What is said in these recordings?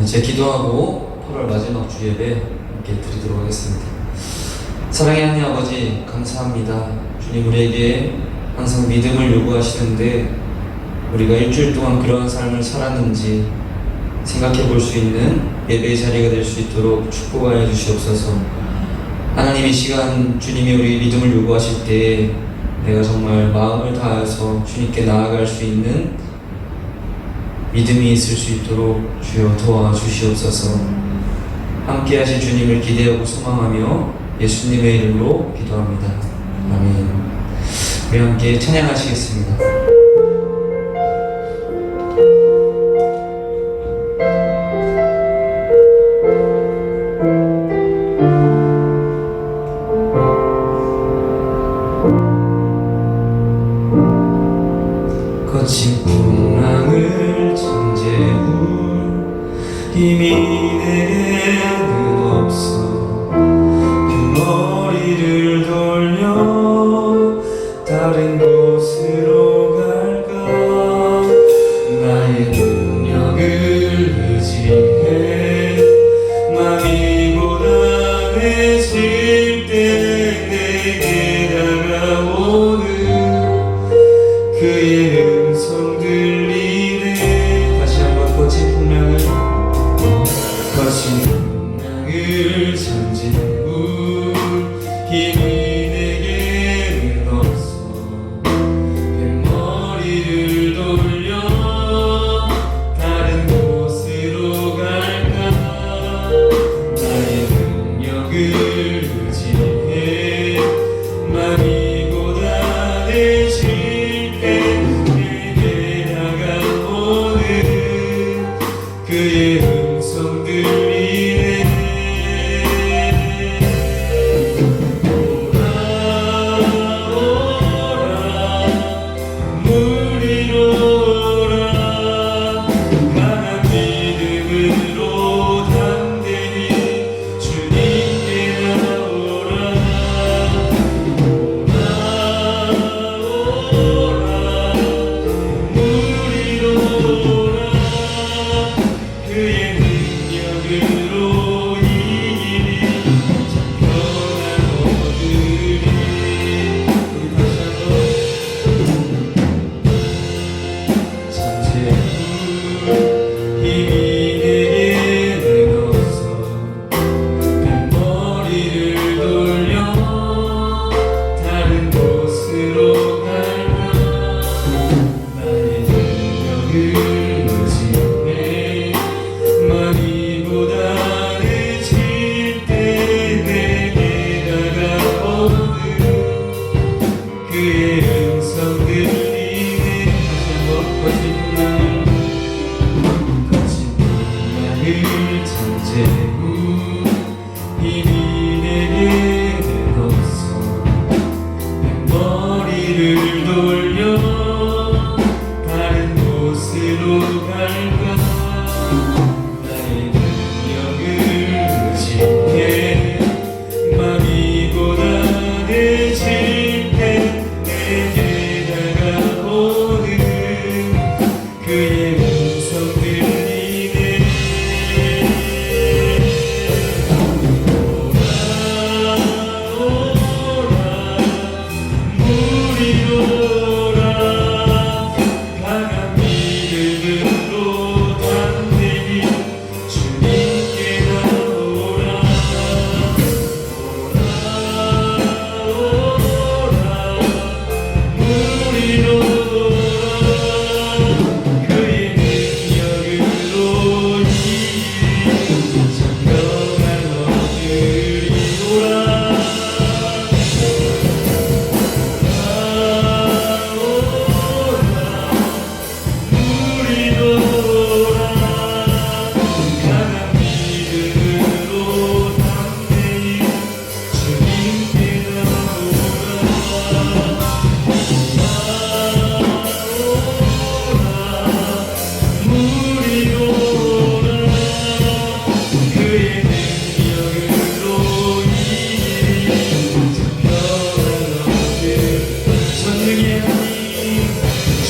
이제 기도하고 8월 마지막 주 예배 함께 드리도록 하겠습니다. 사랑의 하나님 아버지, 감사합니다. 주님, 우리에게 항상 믿음을 요구하시는데 우리가 일주일 동안 그러한 삶을 살았는지 생각해 볼 수 있는 예배의 자리가 될 수 있도록 축복하여 주시옵소서. 하나님, 이 시간 주님이 우리 믿음을 요구하실 때 내가 정말 마음을 다해서 주님께 나아갈 수 있는 믿음이 있을 수 있도록 주여 도와주시옵소서. 함께 하실 주님을 기대하고 소망하며 예수님의 이름으로 기도합니다. 아멘. 우리 함께 찬양하시겠습니다. 거친 풍랑을 잠재울 힘이 내게는 없어. 뒷머리를 돌려 다른 곳으로 갈까. 나의 능력을 의지해 마음이 고단해질 때 내게 다가오는 그의 음성 들리네. 다시 한번 거친 풍랑을 잠재울 힘이 내게는 없어. 뱃머리를 돌려 다른 곳으로 갈까. 나의 능력을 의지해 마음이 고단해질 때 내게 다가오는 그의 음성 들리네. 힘이 내게는 없어. 뱃머리를 돌려 다른 곳으로 갈까. 나의 능력을 의지해 마음이 고단해질 때 내게 다가오는 그의 음성 들리네.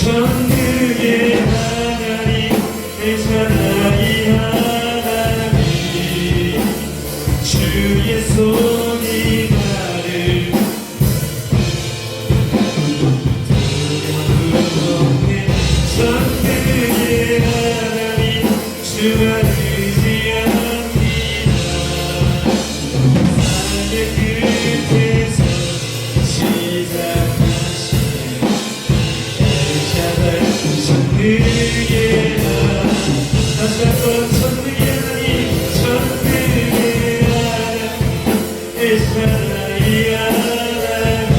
전능의 하나님 내 사랑이 하나님 주만 의지합니다. 삶의 끝에서 시작하시는 엘샤다이 전능의 하나님, 다시 한번 전능의 하나님, 전능의 하나님, 엘샤다이 하나님,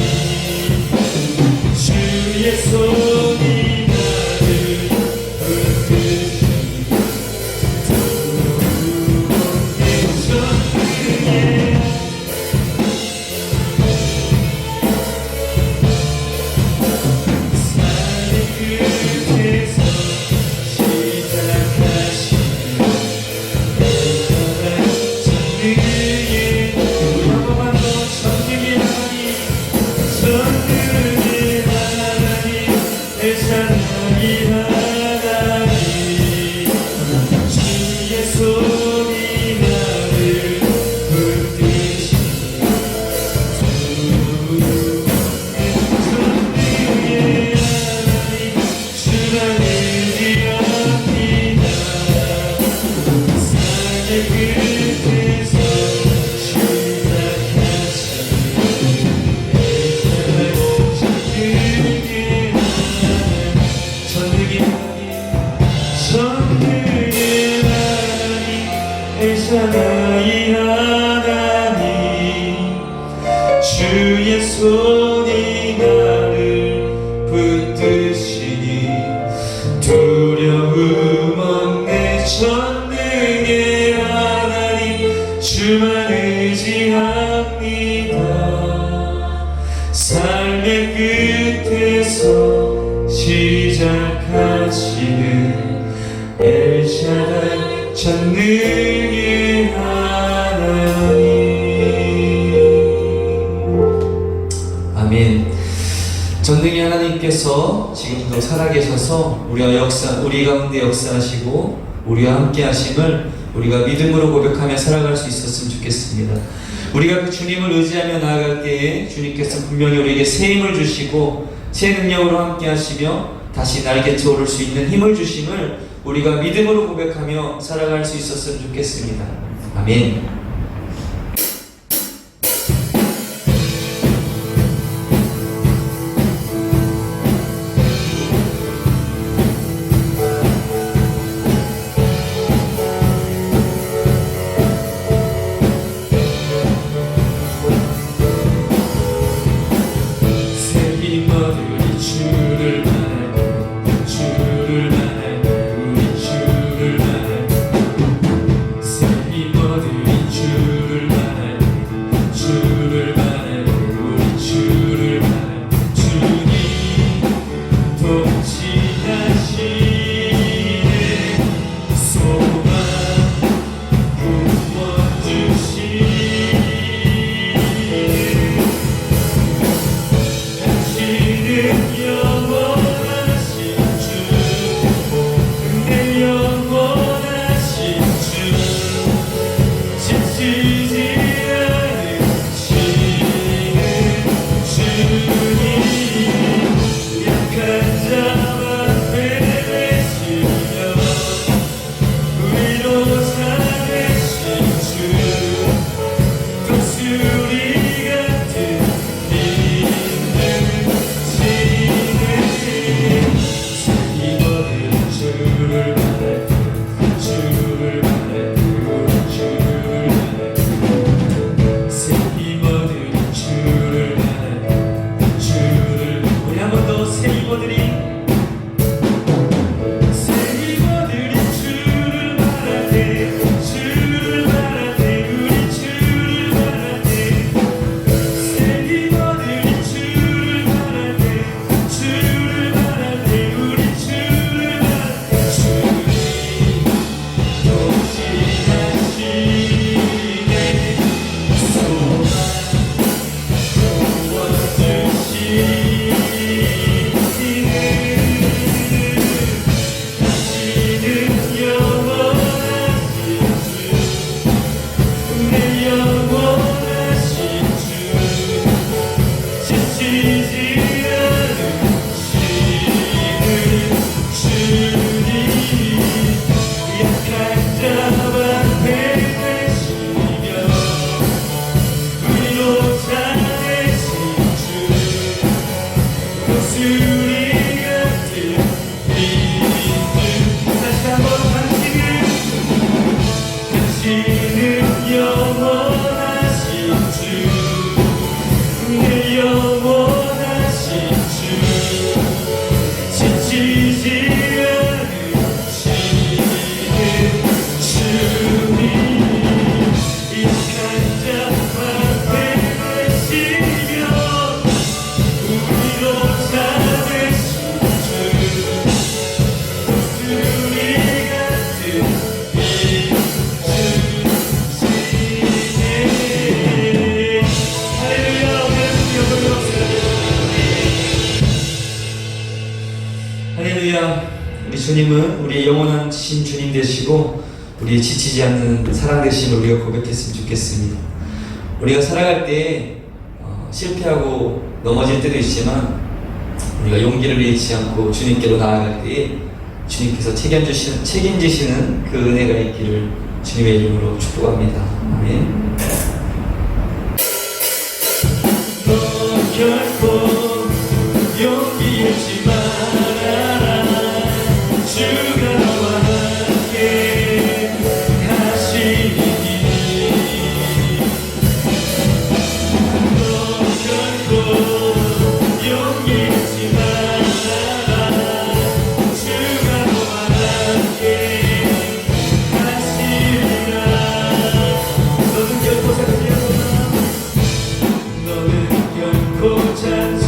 주의 손이 나를 붙드시니 두렵게 전능의 삶의 끝에서 시작하시는 전능의 우리 한 번만 더 전능의 하나님, 전능의 하나님, 엘샤다이 하나님, 주의 손이 나를 붙드시니 전능의 하나님, 주만 의지합니다. 삶의 끝에서 시작하시는 전능의 하나님, 엘샤다이 하나님, 주의 손이 나를 붙드시니 두려움 없네. 전능의 하나님, 주만 의지합니다. 삶의 끝에서 시작하시는 엘샤다이 전능의 하나님. 아멘. 전능의 하나님께서 지금도 살아계셔서 우리 가운데 역사하시고 우리와 함께 하심을 우리가 믿음으로 고백하며 살아갈 수 있었으면 좋겠습니다. 우리가 그 주님을 의지하며 나아갈 때에 주님께서 분명히 우리에게 새 힘을 주시고 새 능력으로 함께 하시며 다시 날개쳐 오를 수 있는 힘을 주심을 우리가 믿음으로 고백하며 살아갈 수 있었으면 좋겠습니다. 아멘. 주를 만나고 우리 주를 만나고 새 힘 얻으리 간잡 앞에 되시며 위로자 되신 주 목소리 같은 믿음 다시 한번 당신은 영원하신 주 내 영원하신 주 지치지 않으시는 주님 이 간잡 앞에 계시며 우리로 잡으신 주 목소리 같은 할렐루야. 우리 주님은 우리의 영원한 신 주님 되시고 우리의 지치지 않는 사랑 되심을 우리가 고백했으면 좋겠습니다. 우리가 살아갈 때 실패하고 넘어질 때도 있지만 우리가 용기를 잃지 않고 주님께로 나아갈 때 주님께서 책임지시는 그 은혜가 있기를 주님의 이름으로 축복합니다. 아멘. 너 결코 용기 잃지 말아라. 주가 너와 함께 하시니 너 결코 용기 잃지 말아라. 주가 너와 함께 하시리라. 너는 결코 작지 않구나. 너는 결코 작지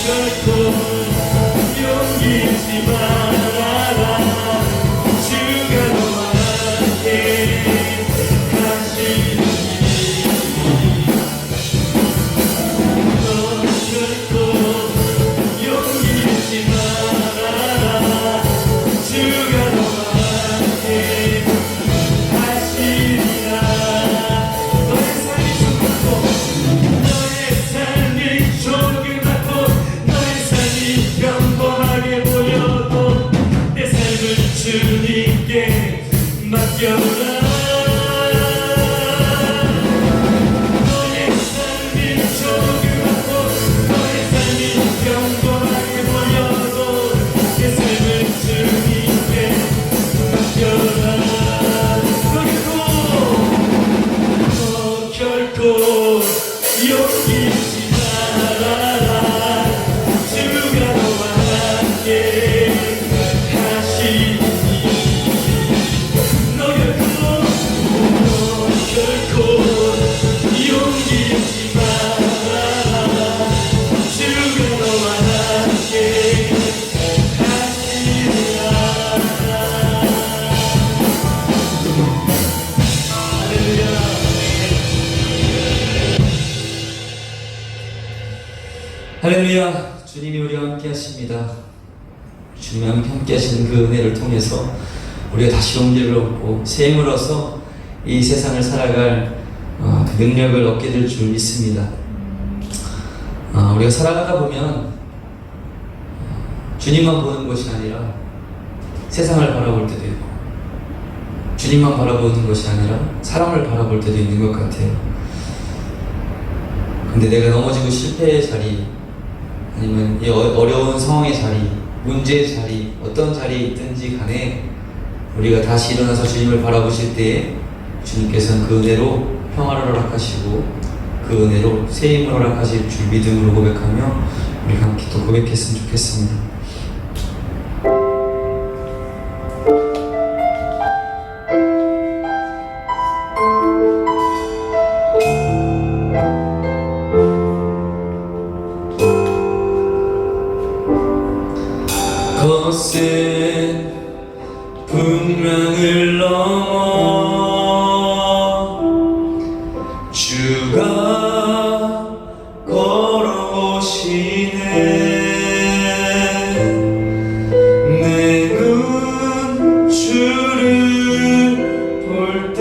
결코 용기 할렐루야. 주님이 우리와 함께 하십니다. 주님이 함께 하시는 그 은혜를 통해서 우리가 다시 용기를 얻고 새 힘을 얻어서 이 세상을 살아갈 그 능력을 얻게 될 줄 믿습니다. 우리가 살아가다 보면 주님만 보는 것이 아니라 세상을 바라볼 때도 있고, 주님만 바라보는 것이 아니라 사람을 바라볼 때도 있는 것 같아요. 근데 내가 넘어지고 실패의 자리, 아니면 이 어려운 상황의 자리, 문제의 자리, 어떤 자리에 있든지 간에 우리가 다시 일어나서 주님을 바라보실 때에 주님께서는 그 은혜로 평화를 허락하시고 그 은혜로 새 힘을 허락하실 줄 믿음으로 고백하며 우리가 함께 또 고백했으면 좋겠습니다. 거센 풍랑을 넘어 주가 걸어오시네. 내 눈 주를 볼 때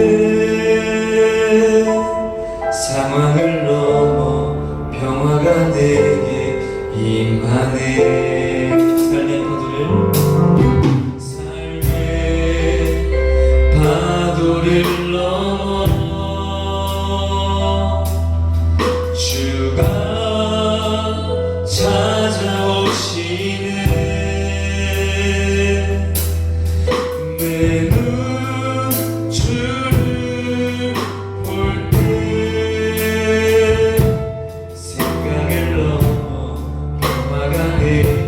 상황을 넘어 평화가 내게 임하네. 삶의 파도를 넘어 주가 찾아오시네. 내 눈 주를 볼 때 생각을 넘어 평화가 내게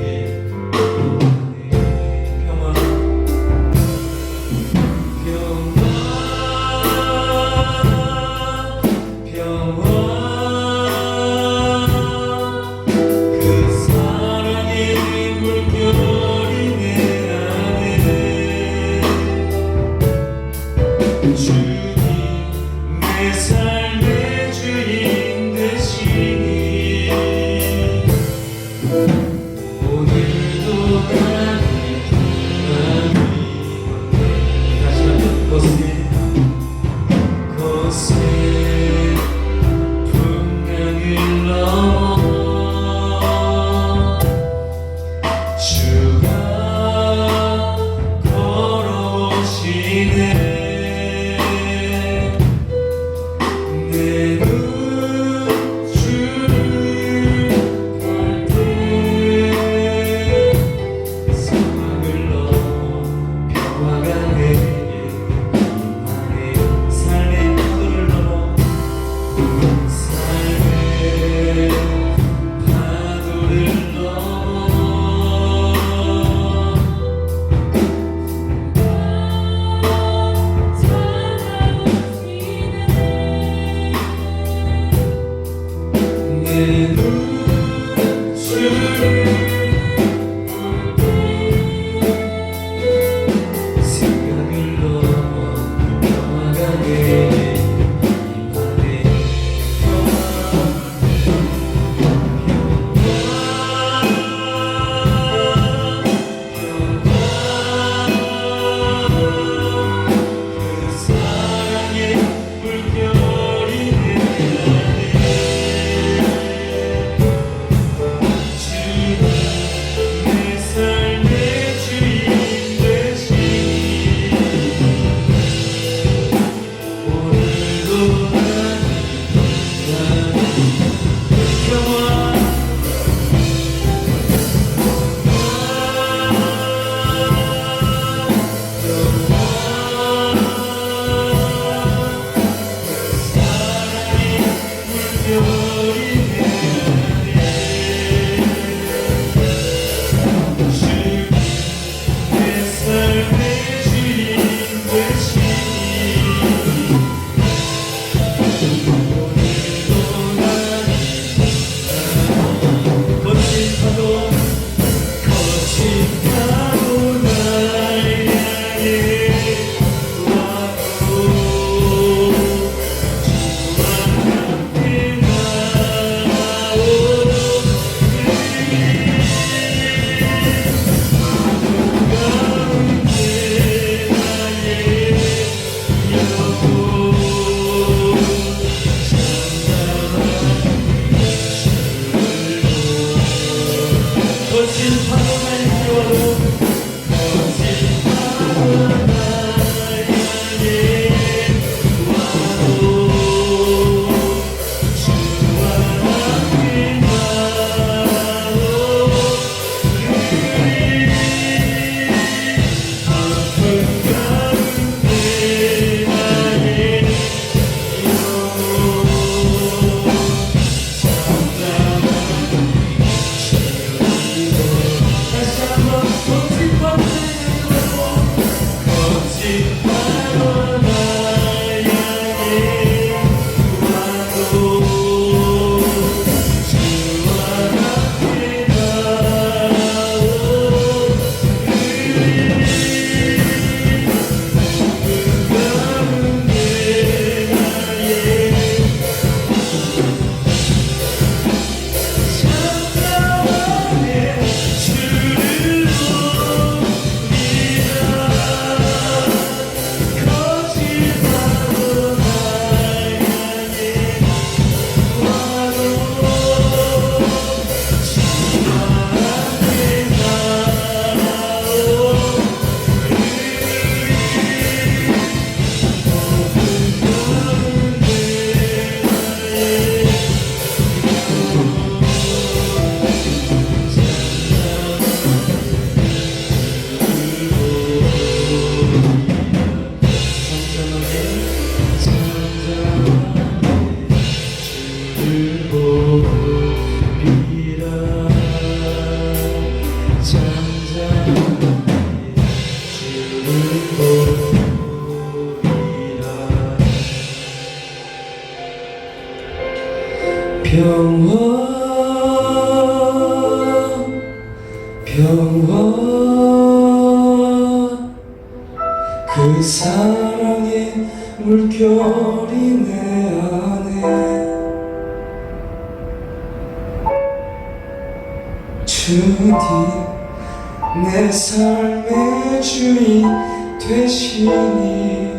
평화 그 사랑의 물결이 내 안에 주님 내 삶의 주인 되시니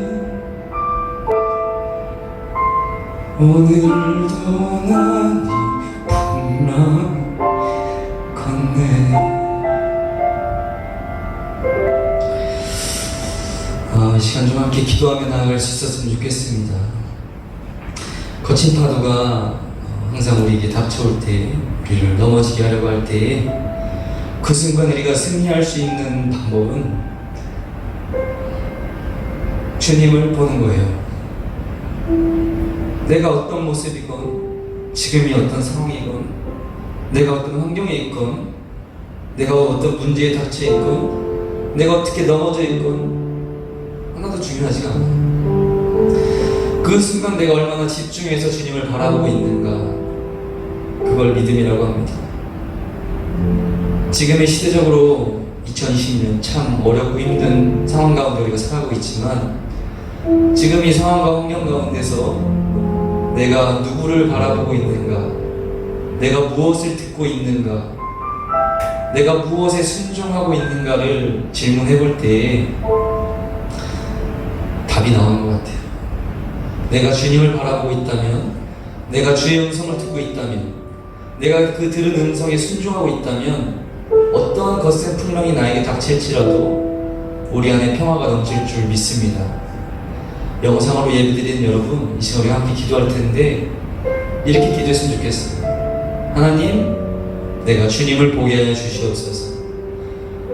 오늘도 난 이 풍랑 걷네. 이 시간 좀 함께 기도하며 나아갈 수 있었으면 좋겠습니다. 거친 파도가 항상 우리에게 닥쳐올 때, 우리를 넘어지게 하려고 할 때에 그 순간 우리가 승리할 수 있는 방법은 주님을 보는 거예요. 내가 어떤 모습이건, 지금이 어떤 상황이건, 내가 어떤 환경에 있건, 내가 어떤 문제에 닥쳐 있건, 내가 어떻게 넘어져 있건 하나도 중요하지가 않아. 그 순간 내가 얼마나 집중해서 주님을 바라보고 있는가, 그걸 믿음이라고 합니다. 지금의 시대적으로 2020년 참 어렵고 힘든 상황 가운데 우리가 살아가고 있지만, 지금 이 상황과 환경 가운데서 내가 누구를 바라보고 있는가, 내가 무엇을 듣고 있는가, 내가 무엇에 순종하고 있는가를 질문해 볼 때에 답이 나오는 것 같아요. 내가 주님을 바라보고 있다면, 내가 주의 음성을 듣고 있다면, 내가 그 들은 음성에 순종하고 있다면, 어떠한 거센 풍랑이 나에게 닥칠지라도 우리 안에 평화가 넘칠 줄 믿습니다. 영상으로 예배드리는 여러분, 이 시간 우리 함께 기도할 텐데 이렇게 기도했으면 좋겠어요. 하나님, 내가 주님을 보게 하여 주시옵소서.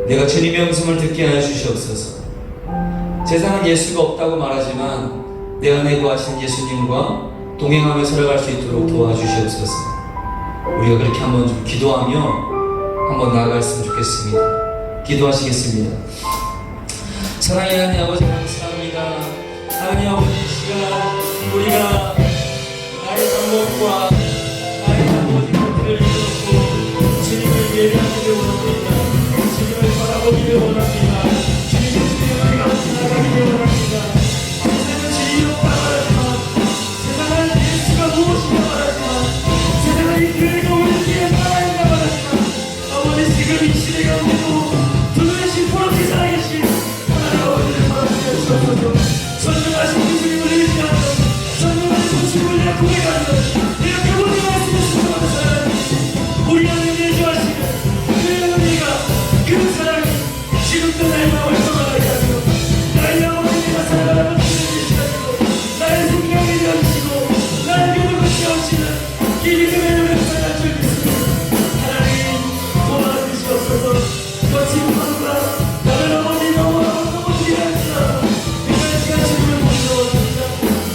내가 주님의 음성을 듣게 하여 주시옵소서. 세상은 예수가 없다고 말하지만 내 안에 거하시는 예수님과 동행하며 살아갈 수 있도록 도와주시옵소서. 우리가 그렇게 한번 좀 기도하며 한번 나아갔으면 좋겠습니다. 기도하시겠습니다. 사랑의 하나님 아버지, 감사합니다. 하나님 아버지, 이 시간 우리가 나의 방법과 나의 아버지 것들을 잃었고 주님을 예배하기를 원합니다. 주님을 바라보기를 원합니다. 주님의 주님을 감사하기를 원합니다. 세상은 진리로 말하지만, 세상은 예수가 무엇인가 말하지만, 세상은 이 교회가 우리에게 살아있나 말하지만, 아버지 지금 이 시대 가운데도 두드리신 포로티 살아계신 하나님 아버지를 바라보게 주옵소서. 선명하신 주님을 의지하는, 선명하신 주님을 내가 고백하는, 내가 그분의 말씀을 순종하는 사람이 우리 안에 내주하시는 그 은혜가, 그 사랑이 지금도 나의 마음을 떠나가게 하며 나의 아버지가 살아가는 주님을 의지하시고 나의 생명을 여시고 나의 믿음을 채우시는 이 믿음의 은혜를 줄 믿습니다. 하나님 도와주시옵소서. 거친 파도가 나를 아버지 넘어지게 하시라.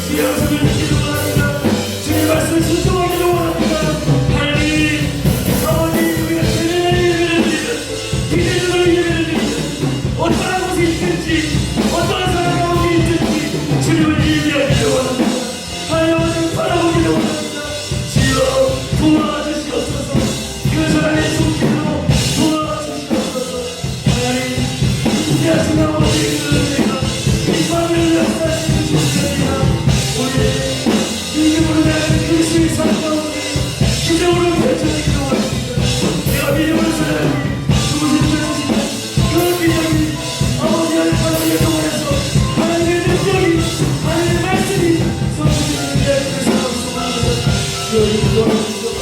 주의 음성을 듣기를 원합니다. 주의 말씀을 순종하기를 원합니다. 하나님, 아버지 우리가 주님의 예배를 드리는, 기대주를 예배를 드리는, 어떠한 곳에 있든지 어떠한 사람 가운데 있든지 주님을 예배하기를 원합니다. 하나님 아버지를 바라보기를 원합니다. 주여 도와주시옵소서. 그 사람의 손길로 도와주시옵소서. 하나님, 인자하신 아버지 그 은혜가 이 밤을 역사하시는 주님이나 우리의 믿음으로 나가는 그리스도의 삶 가운데 기적으로 펼쳐지기를 원합니다. 내가 믿음을 사랑하니 그곳에 펼쳐지는 그 기적이 아버지 하늘 바다의 동안에서 하나님의 능력이, 하나님의 말씀이 성취되는 데에 그 사람을 소망합니다. 주여 이름으로 도와주시옵소서.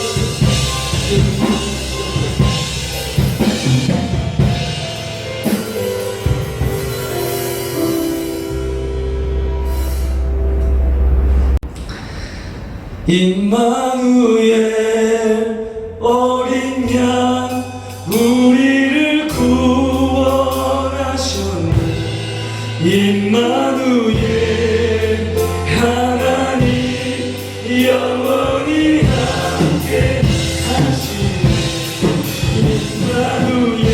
임마누엘 어린 양 우리를 구원하셨네. 임마누엘 하나님 영원히 함께 하시네. 임마누엘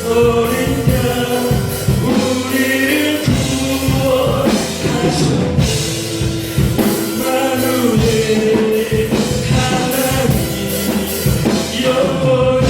어린 양 우리를 구원하셨네. 하나님 영원히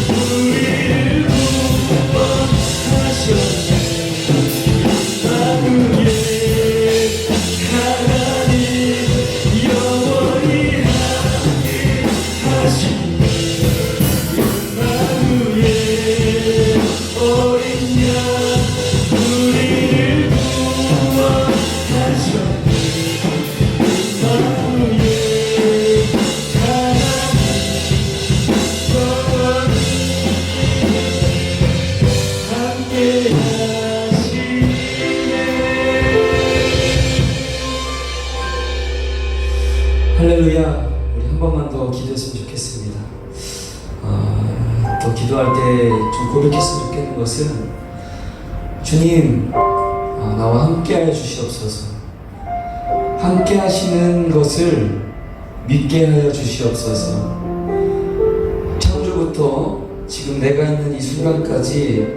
우리를 구원하셨네. 임마누엘 하나님 영원히 함께 하시네. 임마누엘 어린 양 우리를 구원하셨네. 임마누엘 할렐루야. 우리 한 번만 더 기도했으면 좋겠습니다. 또 기도할 때 좀 고백했으면 좋겠는 것은 주님, 나와 함께하여 주시옵소서. 함께 하시는 것을 믿게 하여 주시옵소서. 창조부터 지금 내가 있는 이 순간까지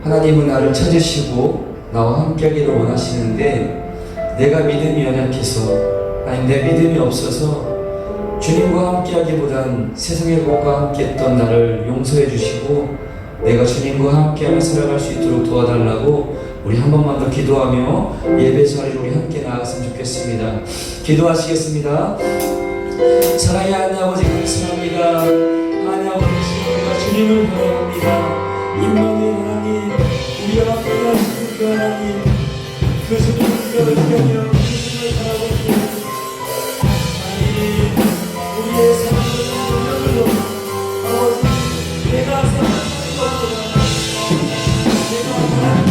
하나님은 나를 찾으시고 나와 함께하기를 원하시는데, 내가 믿음이 연약해서, 아니 내 믿음이 없어서 주님과 함께하기보단 세상의 것과 함께했던 나를 용서해 주시고 내가 주님과 함께하며 살아갈 수 있도록 도와달라고 우리 한 번만 더 기도하며 예배 자리로 우리 함께 나아갔으면 좋겠습니다. 기도하시겠습니다. 사랑의 하나님 아버지 감사합니다. 하나님 아버지 우리가 주님을 바라봅니다. 임마누엘 하나님, 우리가 함께하신 그 하나님, 그 주님을 의견하며 그 주님을 바라봅니다. 우리의 사랑을 넘어 아버지, 내가 생각하는 것보다 내가 원하는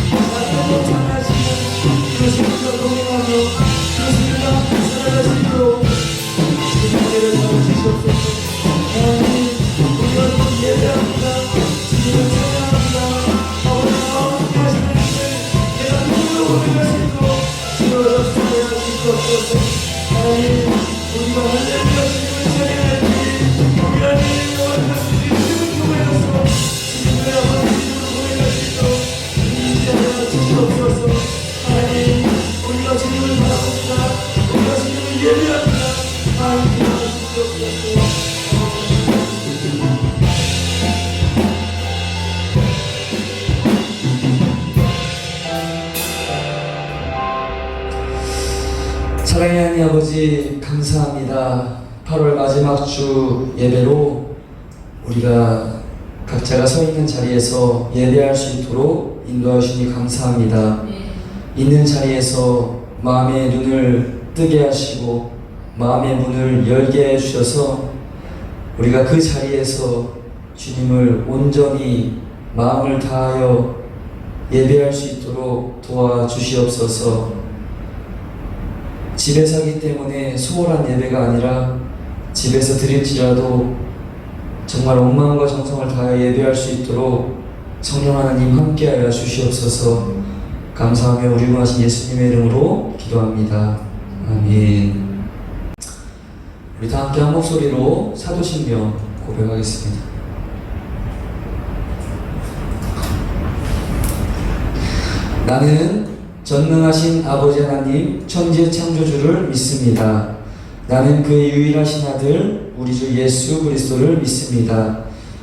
것보다 나를 못하시는 그 주님과 동행하며 그 주님과 함께 살아갈 수 있도록 그 은혜를 잡아주시옵소서. 하나님, 우리가 또 예배합니다. 주님을 찬양합니다. 아버지, 나와 함께 하시는 주님, 내가 누구로 고백할 수 있도록 주님을 찬양할 수 있도록 하나님, 우리가 할렐루야 주님을 찬양하니 우리 하나님 영원한 주님을 교회로서 주님의 아버지 이름으로 고백할 수 있도록 인지하여 주시옵소서. 하나님, 우리가 주님을 바라봅니다. 우리가 주님을 예배합니다. 하나님 기도하여 주시옵소서. 사랑의 하나님 아버지 감사합니다. 8월 마지막 주 예배로 우리가 각자가 서 있는 자리에서 예배할 수 있도록 인도하시니 감사합니다. 있는 자리에서 마음의 눈을 뜨게 하시고 마음의 문을 열게 해주셔서 우리가 그 자리에서 주님을 온전히 마음을 다하여 예배할 수 있도록 도와주시옵소서. 집에서 하기 때문에 소홀한 예배가 아니라 집에서 드릴지라도 정말 온 마음과 정성을 다하여 예배할 수 있도록 성령 하나님 함께하여 주시옵소서. 감사하며 우리 구하신 예수님의 이름으로 기도합니다. 아멘. 우리 다 함께 한 목소리로 사도신명 고백하겠습니다. 나는 전능하신 아버지 하나님 천지의 창조주를 믿습니다. 나는 그의 유일하신 아들 우리 주 예수 그리스도를 믿습니다.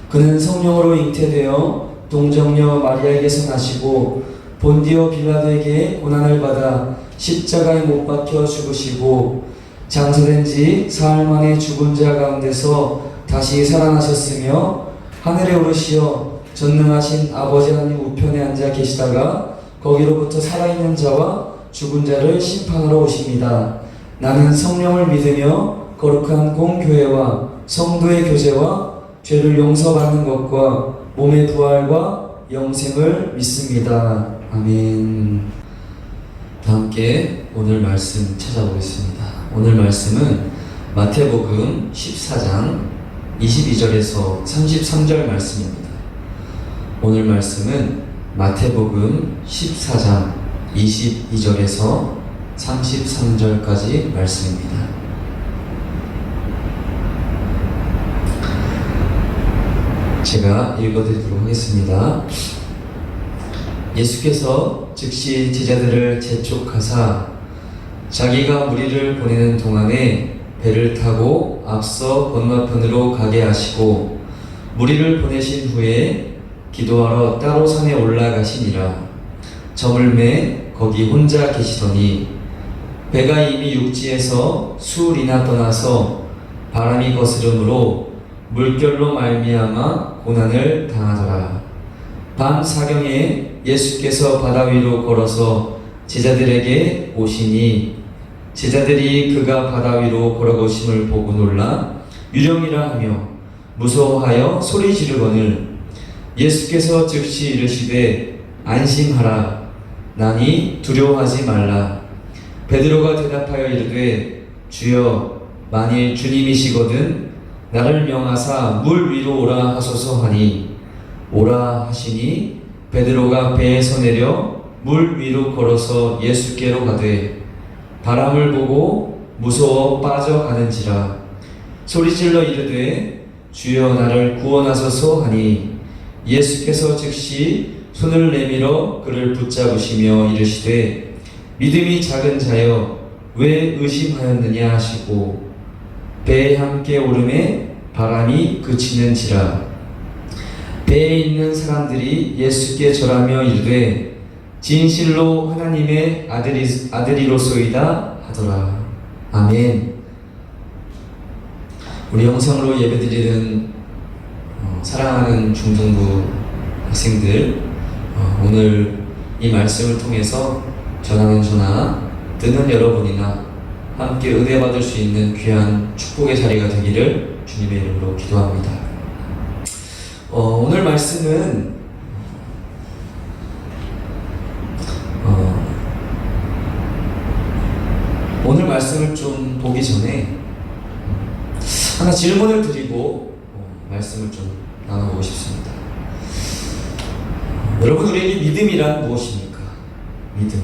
그는 성령으로 잉태되어 동정녀 마리아에게서 나시고 본디오 빌라도에게 고난을 받아 십자가에 못 박혀 죽으시고 장사된 지 사흘 만에 죽은 자 가운데서 다시 살아나셨으며 하늘에 오르시어 전능하신 아버지 하나님 우편에 앉아 계시다가 거기로부터 살아있는 자와 죽은 자를 심판하러 오십니다. 나는 성령을 믿으며 거룩한 공교회와 성도의 교제와 죄를 용서받는 것과 몸의 부활과 영생을 믿습니다. 아멘. 다 함께 오늘 말씀 찾아보겠습니다. 오늘 말씀은 마태복음 14장 22절에서 33절 말씀입니다. 오늘 말씀은 마태복음 14장 22절에서 33절까지 말씀입니다. 제가 읽어드리도록 하겠습니다. 예수께서 즉시 제자들을 재촉하사 자기가 무리를 보내는 동안에 배를 타고 앞서 건너편으로 가게 하시고 무리를 보내신 후에 기도하러 따로 산에 올라가시니라. 저물매 거기 혼자 계시더니 배가 이미 육지에서 수리나 떠나서 바람이 거스름으로 물결로 말미암아 고난을 당하더라. 밤 사경에 예수께서 바다 위로 걸어서 제자들에게 오시니 제자들이 그가 바다 위로 걸어오심을 보고 놀라 유령이라 하며 무서워하여 소리 지르거늘 예수께서 즉시 이르시되 안심하라 나니 두려워하지 말라. 베드로가 대답하여 이르되 주여 만일 주님이시거든 나를 명하사 물 위로 오라 하소서 하니 오라 하시니 베드로가 배에서 내려 물 위로 걸어서 예수께로 가되 바람을 보고 무서워 빠져가는지라. 소리질러 이르되 주여 나를 구원하소서 하니 예수께서 즉시 손을 내밀어 그를 붙잡으시며 이르시되 믿음이 작은 자여 왜 의심하였느냐 하시고 배에 함께 오름에 바람이 그치는지라. 배에 있는 사람들이 예수께 절하며 이르되 진실로 하나님의 아들이로소이다 하더라. 아멘. 우리 영상으로 예배드리는 사랑하는 중등부 학생들, 오늘 이 말씀을 통해서 전하는 저나 듣는 여러분이나 함께 은혜받을 수 있는 귀한 축복의 자리가 되기를 주님의 이름으로 기도합니다. 오늘 말씀은 오늘 말씀을 좀 보기 전에 하나 질문을 드리고 말씀을 좀 나눠보고 싶습니다. 여러분, 우리에게 믿음이란 무엇입니까? 믿음.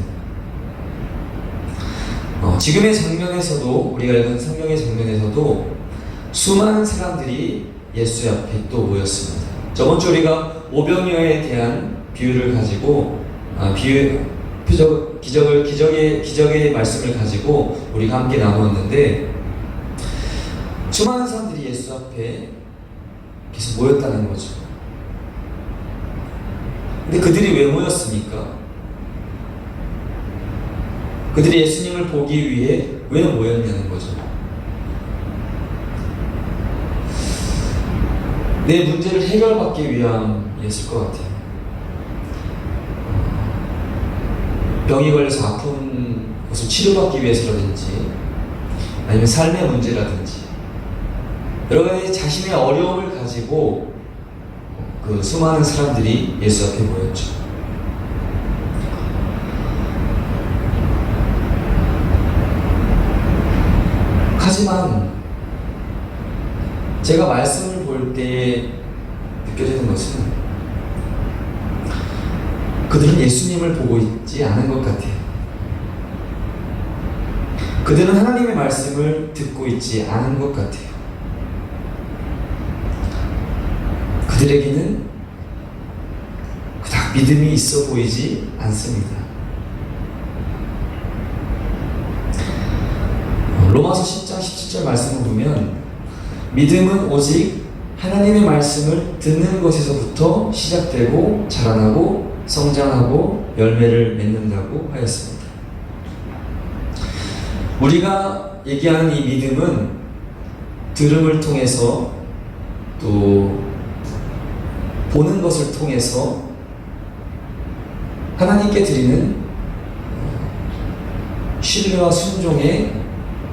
지금의 장면에서도, 우리가 읽은 성경의 장면에서도 수많은 사람들이 예수 앞에 또 모였습니다. 저번 주 우리가 오병이어에 대한 비유를 가지고 기적의 말씀을 가지고 우리가 함께 나누었는데, 수많은 사람들이 예수 앞에 계속 모였다는 거죠. 근데 그들이 왜 모였습니까? 그들이 예수님을 보기 위해 왜 모였냐는 거죠. 내 문제를 해결받기 위함이었을 것 같아요. 병이 걸려서 아픈 것을 치료받기 위해서라든지, 아니면 삶의 문제라든지, 여러 가지 자신의 어려움을 가지고 그 수많은 사람들이 예수 앞에 모였죠. 하지만 제가 말씀을 볼 때 느껴지는 것은 그들은 예수님을 보고 있지 않은 것 같아요. 그들은 하나님의 말씀을 듣고 있지 않은 것 같아요. 그들에게는 그닥 믿음이 있어 보이지 않습니다. 로마서 10장 17절 말씀을 보면 믿음은 오직 하나님의 말씀을 듣는 것에서부터 시작되고 자라나고 성장하고 열매를 맺는다고 하였습니다. 우리가 얘기하는 이 믿음은 들음을 통해서 또 보는 것을 통해서 하나님께 드리는 신뢰와 순종의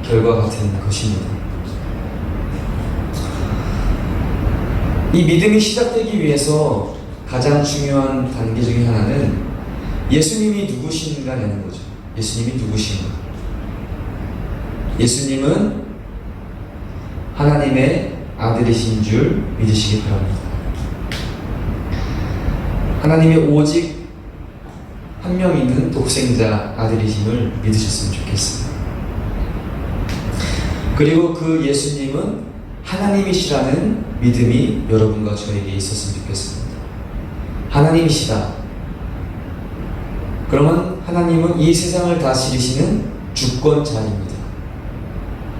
결과 같은 것입니다. 이 믿음이 시작되기 위해서 가장 중요한 단계 중에 하나는 예수님이 누구신가냐는 거죠. 예수님이 누구신가? 예수님은 하나님의 아들이신 줄 믿으시기 바랍니다. 하나님의 오직 한 명 있는 독생자 아들이심을 믿으셨으면 좋겠습니다. 그리고 그 예수님은 하나님이시라는 믿음이 여러분과 저에게 있었으면 좋겠습니다. 하나님이시다. 그러면 하나님은 이 세상을 다스리시는 주권자입니다.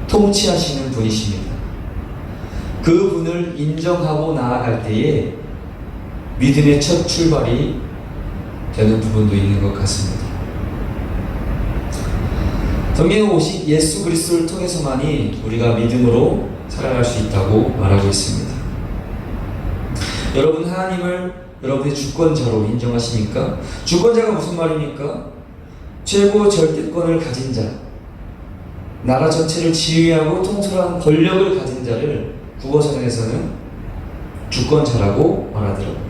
통치하시는 분이십니다. 그분을 인정하고 나아갈 때에 믿음의 첫 출발이 되는 부분도 있는 것 같습니다. 성경은 오직 예수 그리스도를 통해서만이 우리가 믿음으로 살아갈 수 있다고 말하고 있습니다. 여러분, 하나님을 여러분의 주권자로 인정하십니까? 주권자가 무슨 말입니까? 최고 절대권을 가진 자, 나라 전체를 지휘하고 통솔하는 권력을 가진 자를 국어사전에서는 주권자라고 말하더라고요.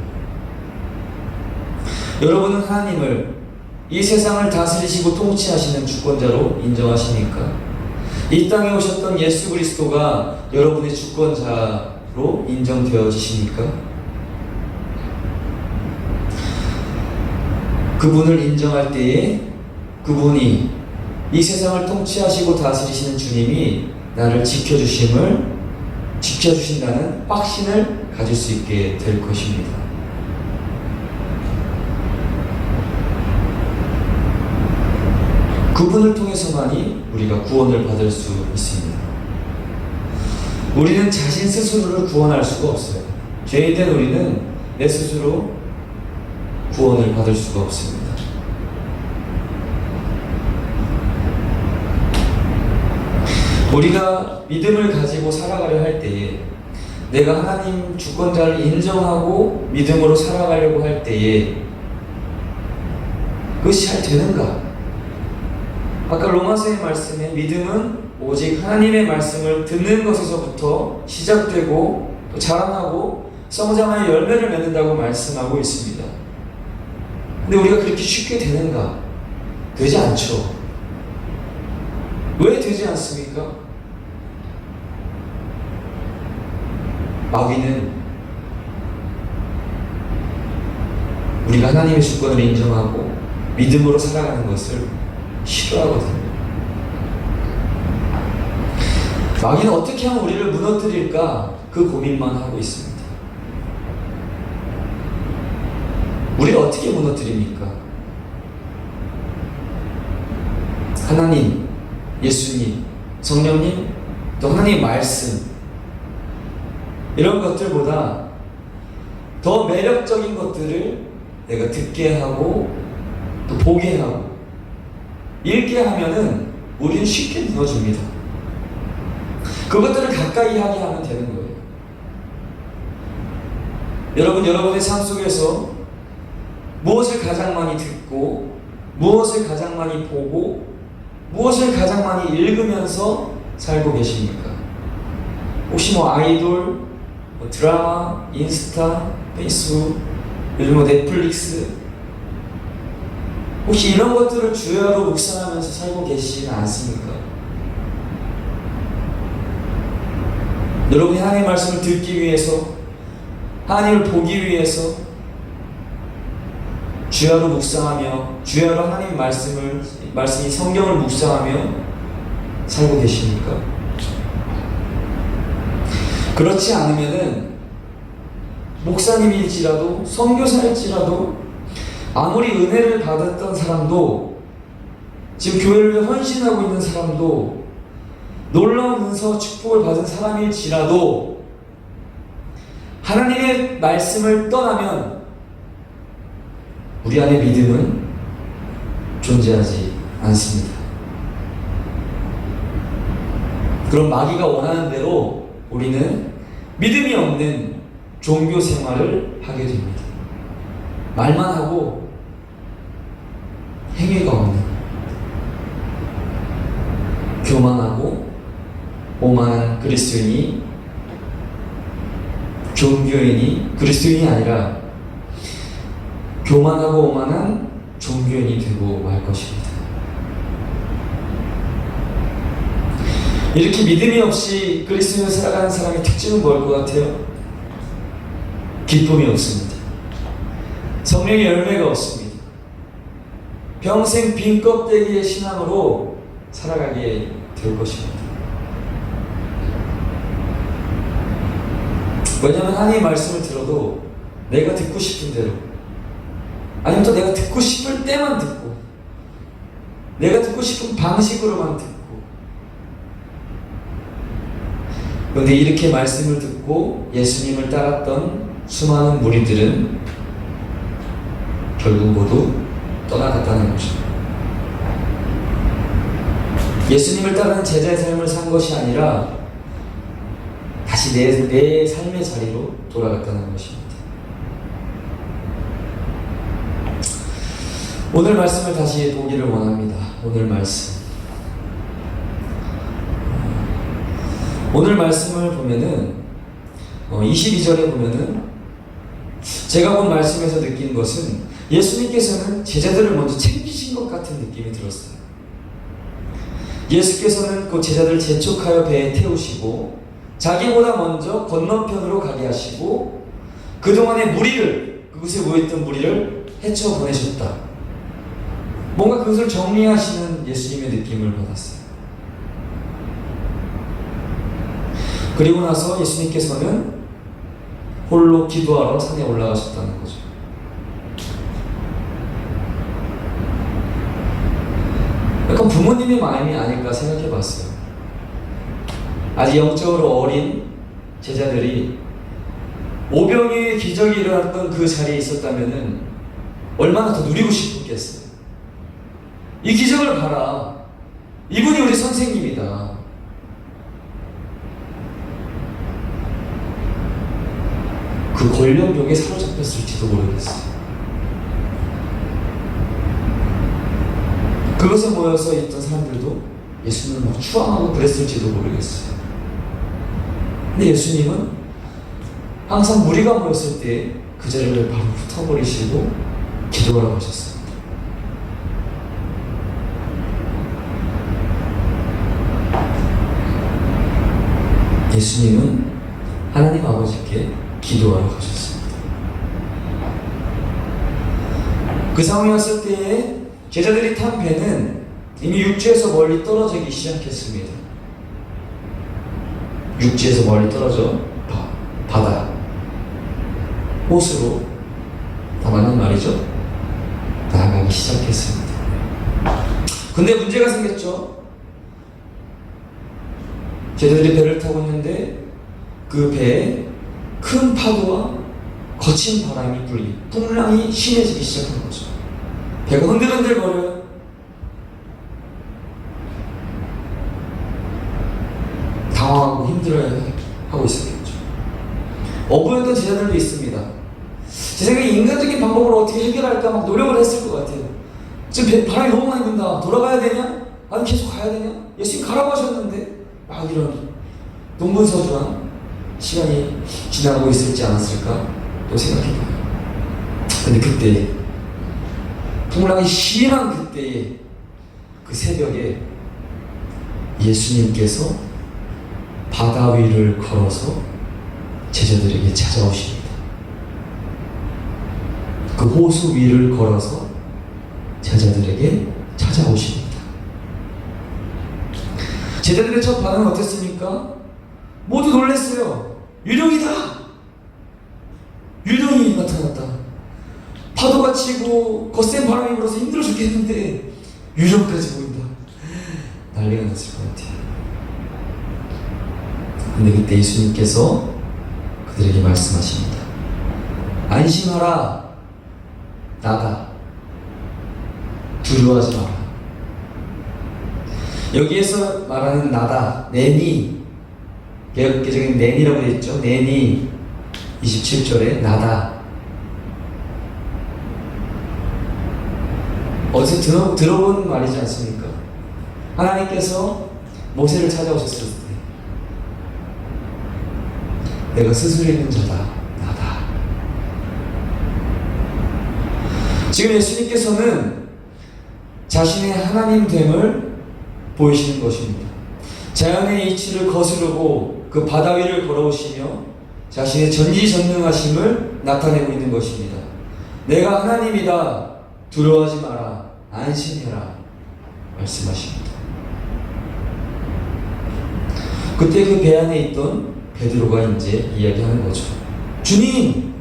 여러분은 하나님을 이 세상을 다스리시고 통치하시는 주권자로 인정하십니까? 이 땅에 오셨던 예수 그리스도가 여러분의 주권자로 인정되어지십니까? 그분을 인정할 때에 그분이 이 세상을 통치하시고 다스리시는 주님이 나를 지켜주신다는 확신을 가질 수 있게 될 것입니다. 그분을 통해서만이 우리가 구원을 받을 수 있습니다. 우리는 자신 스스로를 구원할 수가 없어요. 죄인된 우리는 내 스스로 구원을 받을 수가 없습니다. 우리가 믿음을 가지고 살아가려 할 때에, 내가 하나님 주권자를 인정하고 믿음으로 살아가려고 할 때에 그것이 잘 되는가? 아까 로마서의 말씀에 믿음은 오직 하나님의 말씀을 듣는 것에서부터 시작되고 또 자라나고 성장하여 열매를 맺는다고 말씀하고 있습니다. 근데 우리가 그렇게 쉽게 되는가? 되지 않죠. 왜 되지 않습니까? 마귀는 우리가 하나님의 주권을 인정하고 믿음으로 살아가는 것을 싫어하거든요. 마귀는 어떻게 하면 우리를 무너뜨릴까? 그 고민만 하고 있습니다. 우리를 어떻게 무너뜨립니까? 하나님, 예수님, 성령님, 또 하나님의 말씀, 이런 것들보다 더 매력적인 것들을 내가 듣게 하고 또 보게 하고 읽게 하면은 우리는 쉽게 무너집니다. 그것들을 가까이 하게 하면 되는 거예요. 여러분, 여러분의 삶 속에서 무엇을 가장 많이 듣고, 무엇을 가장 많이 보고, 무엇을 가장 많이 읽으면서 살고 계십니까? 혹시 아이돌, 드라마, 인스타, 페이스북, 요즘 넷플릭스, 혹시 이런 것들을 주야로 묵상하면서 살고 계시지는 않습니까? 여러분이 하나님의 말씀을 듣기 위해서, 하나님을 보기 위해서 주야로 묵상하며, 주야로 하나님의 말씀이 성경을 묵상하며 살고 계십니까? 그렇지 않으면은 목사님일지라도 선교사일지라도 아무리 은혜를 받았던 사람도, 지금 교회를 위해 헌신하고 있는 사람도, 놀라운 은사와 축복을 받은 사람일지라도 하나님의 말씀을 떠나면 우리 안에 믿음은 존재하지 않습니다. 그럼 마귀가 원하는 대로 우리는 믿음이 없는 종교 생활을 하게 됩니다. 말만 하고 행위가 없는, 교만하고 오만한 그리스도인이, 종교인이 그리스도인이 아니라 교만하고 오만한 종교인이 되고 말 것입니다. 이렇게 믿음이 없이 그리스도인으로 살아가는 사람의 특징은 뭘 것 같아요? 기쁨이 없습니다. 성령의 열매가 없습니다. 평생 빈 껍데기의 신앙으로 살아가게 될 것입니다. 왜냐하면 하나님의 말씀을 들어도 내가 듣고 싶은 대로, 아니면 또 내가 듣고 싶을 때만 듣고, 내가 듣고 싶은 방식으로만 듣고, 그런데 이렇게 말씀을 듣고 듣고 예수님을 따랐던 수많은 무리들은 결국 모두 떠나갔다는 것입니다. 예수님을 따르는 제자의 삶을 산 것이 아니라 다시 내 삶의 자리로 돌아갔다는 것입니다. 오늘 말씀을 다시 보기를 원합니다. 오늘 말씀을 보면은 22절에 보면은 제가 본 말씀에서 느낀 것은 예수님께서는 제자들을 먼저 챙기신 것 같은 느낌이 들었어요. 예수께서는 그 제자들을 재촉하여 배에 태우시고 자기보다 먼저 건너편으로 가게 하시고 그동안의 무리를, 그곳에 모여있던 무리를 헤쳐 보내셨다. 뭔가 그것을 정리하시는 예수님의 느낌을 받았어요. 그리고 나서 예수님께서는 홀로 기도하러 산에 올라가셨다는 거죠. 약간 부모님의 마음이 아닐까 생각해 봤어요. 아직 영적으로 어린 제자들이 오병이의 기적이 일어났던 그 자리에 있었다면 얼마나 더 누리고 싶었겠어요. 이 기적을 봐라. 이분이 우리 선생님이다. 그 권력욕에 사로잡혔을지도 모르겠어요. 그것에 모여서 있던 사람들도 예수님을 막 추앙하고 그랬을지도 모르겠어요. 근데 예수님은 항상 무리가 모였을 때 그 자리를 바로 흩어버리시고 기도하라고 하셨습니다. 예수님은 하나님 아버지께 기도하러 가셨습니다. 그 상황이었을 때에 제자들이 탄 배는 이미 육지에서 멀리 떨어지기 시작했습니다. 육지에서 멀리 떨어져 바다, 호수로, 다 맞는 말이죠, 나아가기 시작했습니다. 근데 문제가 생겼죠. 제자들이 배를 타고 있는데 그 배에 큰 파도와 거친 바람이 불기, 풍랑이 심해지기 시작한 거죠. 배가 흔들흔들거려요. 당황하고 힘들어하고 있었겠죠. 어부였던 제자들도 있습니다. 제 생각에 인간적인 방법으로 어떻게 해결할까 막 노력을 했을 것 같아요. 지금 바람이 너무 많이 분다. 돌아가야 되냐? 아니 계속 가야 되냐? 예수님 가라고 하셨는데 막 이런 동분서주한 시간이 지나고 있을지 않았을까 또 생각해봐요. 근데 그때 풍랑이 심한 그때에 그 새벽에 예수님께서 바다 위를 걸어서 제자들에게 찾아오십니다. 그 호수 위를 걸어서 제자들에게 찾아오십니다. 제자들의 첫 반응은 어땠습니까? 모두 놀랐어요. 유령이다! 유령이 나타났다. 파도가 치고 거센 바람이 불어서 힘들어 죽겠는데 유령까지 보인다. 난리가 났을 것 같아요. 근데 그때 예수님께서 그들에게 말씀하십니다. 안심하라. 나다. 두려워하지 마라. 여기에서 말하는 나다, 내니, 개혁개정엔 내니라고 되어 있죠. 내니 27절에 나다. 어디서 들어본 말이지 않습니까? 하나님께서 모세를 찾아오셨을 때 내가 스스로 있는 자다, 나다. 지금 예수님께서는 자신의 하나님됨을 보이시는 것입니다. 자연의 이치를 거스르고 그 바다 위를 걸어오시며 자신의 전지전능하심을 나타내고 있는 것입니다. 내가 하나님이다. 두려워하지 마라. 안심해라. 말씀하십니다. 그때 그 배 안에 있던 베드로가 이제 이야기하는 거죠. 주님!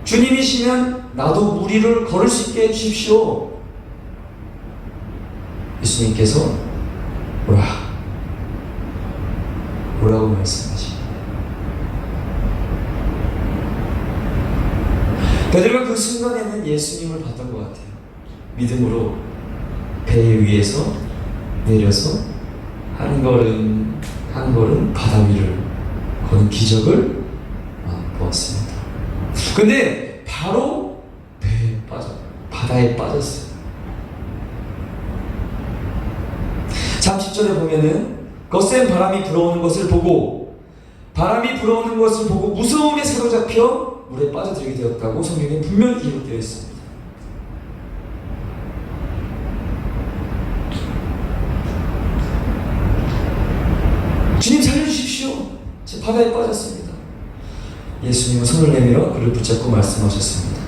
주님이시면 나도 무리를 걸을 수 있게 해주십시오. 예수님께서 오라. 오라고 말씀하십니다. 베드로가 그 순간에는 예수님을 봤던 것 같아요. 믿음으로 배 위에서 내려서 한 걸음 한 걸음 바다 위를 거는 기적을 보았습니다. 근데 바로 배에 바다에 빠졌어요. 30절에 보면은 거센 바람이 불어오는 것을 보고 무서움에 사로잡혀 물에 빠져들게 되었다고 성경에 분명히 기록되어 있습니다. 주님 살려주십시오. 제 바다에 빠졌습니다. 예수님은 손을 내밀어 그를 붙잡고 말씀하셨습니다.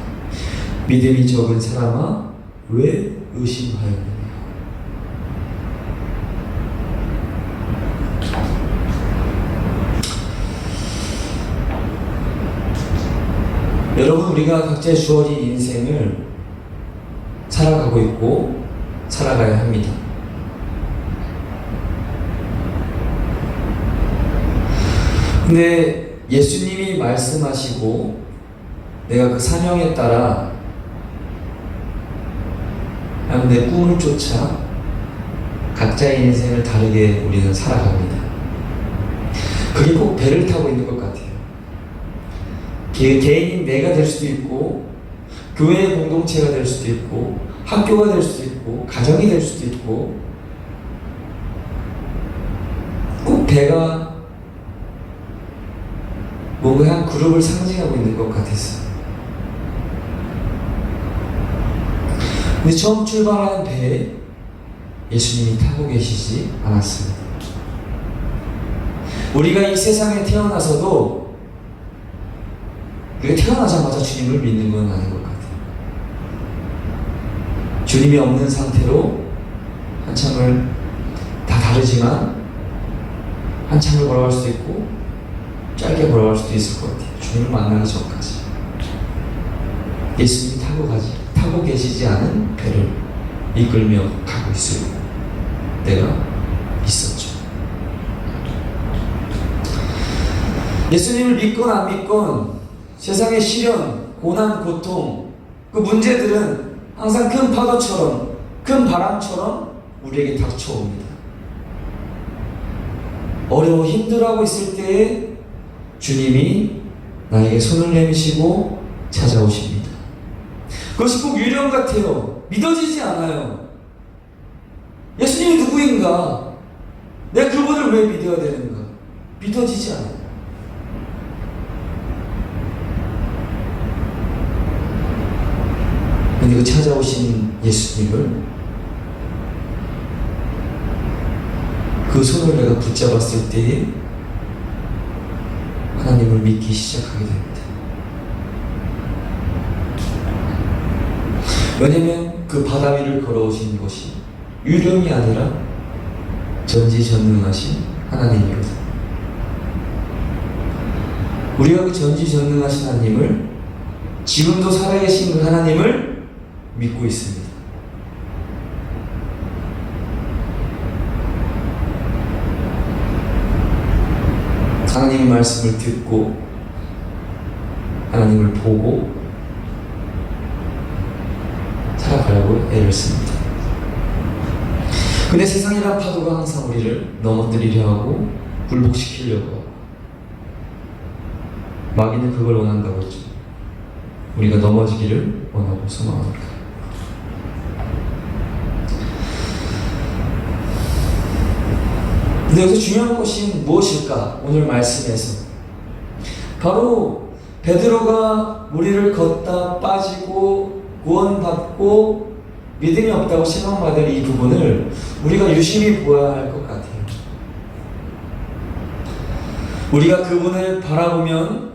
믿음이 적은 사람아, 왜 의심하였느냐? 여러분, 우리가 각자의 주어진 인생을 살아가고 있고 살아가야 합니다. 근데 예수님이 말씀하시고 내가 그 사명에 따라 내 꿈을 쫓아 각자의 인생을 다르게 우리는 살아갑니다. 그게 꼭 배를 타고 있는 것 같아요. 개인인 내가 될 수도 있고, 교회의 공동체가 될 수도 있고, 학교가 될 수도 있고, 가정이 될 수도 있고, 꼭 배가 뭔가 한 그룹을 상징하고 있는 것 같았어요. 근데 처음 출발한 배에 예수님이 타고 계시지 않았습니다. 우리가 이 세상에 태어나서도 태어나자마자 주님을 믿는 건 아닌 것 같아요. 주님이 없는 상태로 한참을 다 다르지만 한참을 걸어갈 수도 있고 짧게 걸어갈 수도 있을 것 같아요. 주님을 만나기 전까지 예수님이 타고 계시지 않은 배를 이끌며 가고 있을 때가 있었죠. 예수님을 믿건 안 믿건 세상의 시련, 고난, 고통, 그 문제들은 항상 큰 파도처럼, 큰 바람처럼 우리에게 닥쳐옵니다. 어려워 힘들어하고 있을 때에 주님이 나에게 손을 내미시고 찾아오십니다. 그것이 꼭 유령 같아요. 믿어지지 않아요. 예수님이 누구인가? 내가 그분을 왜 믿어야 되는가? 믿어지지 않아요. 근데 그 찾아오신 예수님을, 그 손을 내가 붙잡았을 때에 하나님을 믿기 시작하게 됩니다. 왜냐면 그 바다 위를 걸어오신 것이 유령이 아니라 전지전능하신 하나님이거든요. 우리가 그 전지전능하신 하나님을, 지금도 살아계신 그 하나님을 믿고 있습니다. 하나님의 말씀을 듣고 하나님을 보고 살아가려고 애를 씁니다. 근데 세상이란 파도가 항상 우리를 넘어뜨리려 하고 굴복시키려고 하고, 마귀는 그걸 원한다고 했죠. 우리가 넘어지기를 원하고 소망합니다. 근데 여기서 중요한 것이 무엇일까? 오늘 말씀에서 바로 베드로가 무리를 걷다 빠지고 구원받고 믿음이 없다고 실망받을 이 부분을 우리가 유심히 보아야 할 것 같아요. 우리가 그분을 바라보면,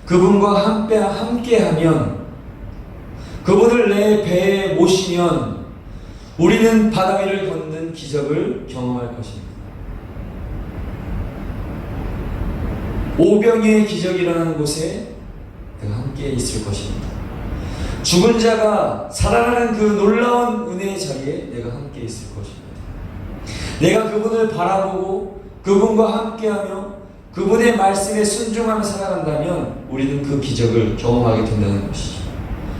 그분과 함께하면, 그분을 내 배에 모시면 우리는 바다 위를 걷는 기적을 경험할 것입니다. 오병이의 기적이 일어나는 곳에 내가 함께 있을 것입니다. 죽은 자가 살아나는 그 놀라운 은혜의 자리에 내가 함께 있을 것입니다. 내가 그분을 바라보고 그분과 함께하며 그분의 말씀에 순종하며 살아간다면 우리는 그 기적을 경험하게 된다는 것이죠.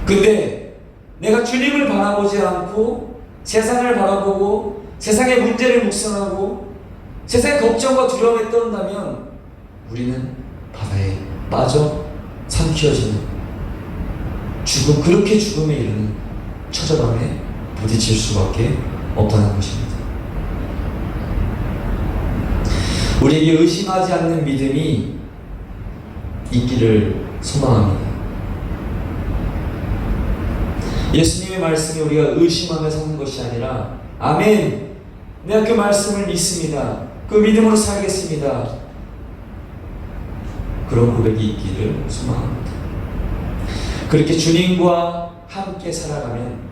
근데 내가 주님을 바라보지 않고 세상을 바라보고 세상의 문제를 묵상하고 세상의 걱정과 두려움에 떠온다면 우리는 바다에 빠져 삼키어지는 그렇게 죽음에 이르는 처절함에 부딪힐 수밖에 없다는 것입니다. 우리에게 의심하지 않는 믿음이 있기를 소망합니다. 예수님의 말씀이 우리가 의심하며 사는 것이 아니라 아멘, 내가 그 말씀을 믿습니다. 그 믿음으로 살겠습니다. 그런 고백이 있기를 소망합니다. 그렇게 주님과 함께 살아가면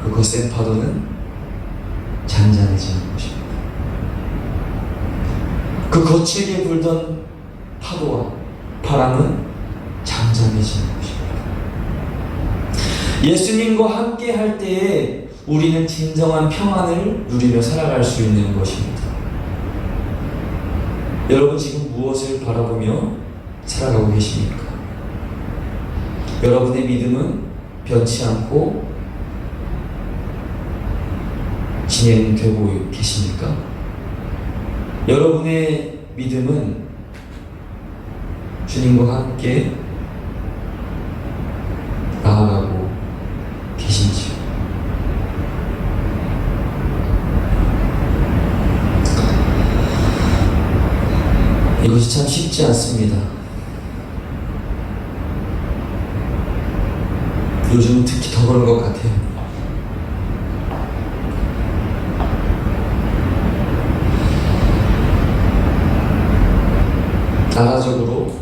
그 거센 파도는 잔잔해지는 것입니다. 그 거칠게 불던 파도와 바람은 잠잠해지는 것입니다. 예수님과 함께 할 때에 우리는 진정한 평안을 누리며 살아갈 수 있는 것입니다. 여러분 지금 무엇을 바라보며 살아가고 계십니까? 여러분의 믿음은 변치 않고 진행되고 계십니까? 여러분의 믿음은 주님과 함께 나아가고 계신지요? 이것이 참 쉽지 않습니다. 요즘 특히 더 그런 것 같아요. 나라적으로,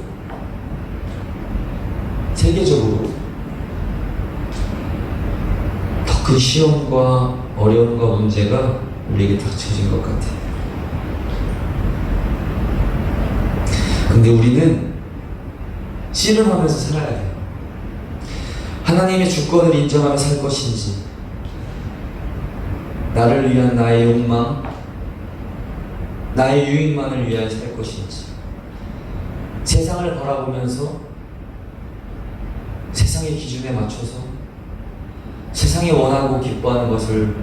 세계적으로 더 큰 시험과 어려움과 문제가 우리에게 닥쳐진 것 같아요. 근데 우리는 씨름하면서 살아야 돼요. 하나님의 주권을 인정하며 살 것인지, 나를 위한 나의 욕망, 나의 유익만을 위하여 살 것인지, 세상을 바라보면서 세상의 기준에 맞춰서 세상이 원하고 기뻐하는 것을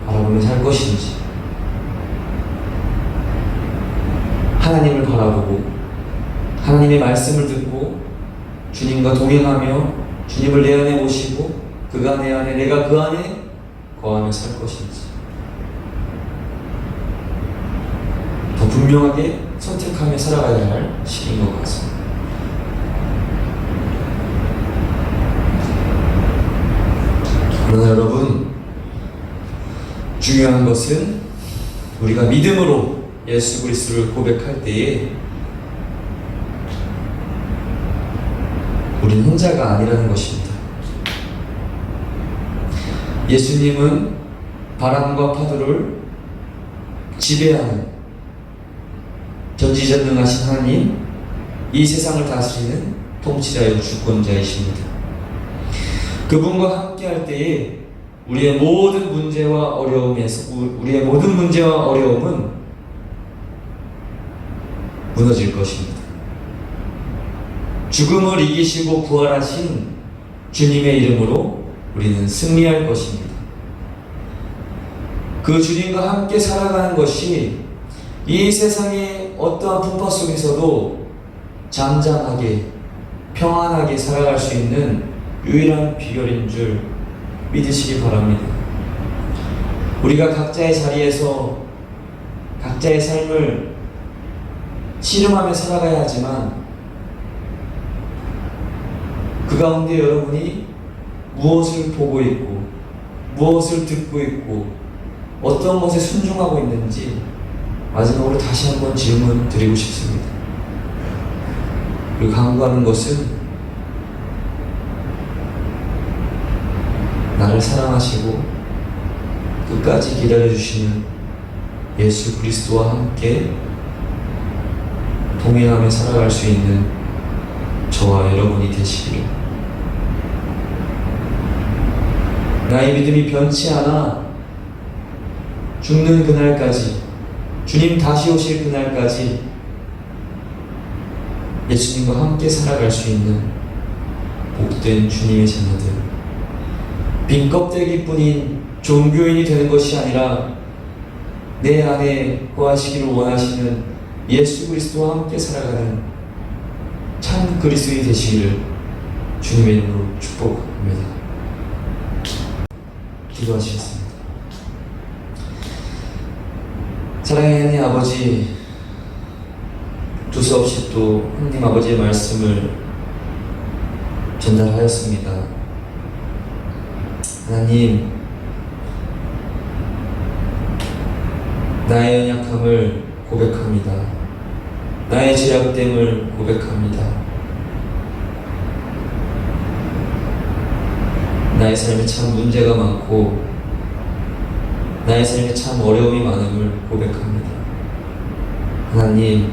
바라보며 살 것인지, 하나님을 바라보고 하나님의 말씀을 듣고 주님과 동행하며 주님을 내 안에 모시고 그가 내 안에 내가 그 안에 거하며 살 것인지, 더 분명하게 선택하며 살아가야 할 시기인 것 같습니다. 그러나 여러분, 중요한 것은 우리가 믿음으로 예수 그리스도를 고백할 때에 우린 혼자가 아니라는 것입니다. 예수님은 바람과 파도를 지배하는 전지전능하신 하나님, 이 세상을 다스리는 통치자요 주권자이십니다. 그분과 함께 할 때에 우리의 모든 문제와 어려움은 무너질 것입니다. 죽음을 이기시고 부활하신 주님의 이름으로 우리는 승리할 것입니다. 그 주님과 함께 살아가는 것이 이 세상의 어떠한 풍파 속에서도 잠잠하게 평안하게 살아갈 수 있는 유일한 비결인 줄 믿으시기 바랍니다. 우리가 각자의 자리에서 각자의 삶을 씨름하며 살아가야 하지만 그 가운데 여러분이 무엇을 보고 있고 무엇을 듣고 있고 어떤 것에 순종하고 있는지 마지막으로 다시 한번 질문 드리고 싶습니다. 그리고 강구하는 것은 나를 사랑하시고 끝까지 기다려주시는 예수 그리스도와 함께 동행하며 살아갈 수 있는 저와 여러분이 되시기를, 나의 믿음이 변치 않아 죽는 그날까지, 주님 다시 오실 그날까지 예수님과 함께 살아갈 수 있는 복된 주님의 자녀들, 빈 껍데기뿐인 종교인이 되는 것이 아니라 내 안에 거하시기를 원하시는 예수 그리스도와 함께 살아가는 참 그리스도인이 되시기를 주님의 이름으로 축복합니다. 기도하시겠습니다. 사랑의 하나님 아버지, 두서없이 또 하나님 아버지의 말씀을 전달하였습니다. 하나님, 나의 연약함을 고백합니다. 나의 죄악됨을 고백합니다. 나의 삶에 참 문제가 많고 나의 삶에 참 어려움이 많음을 고백합니다. 하나님,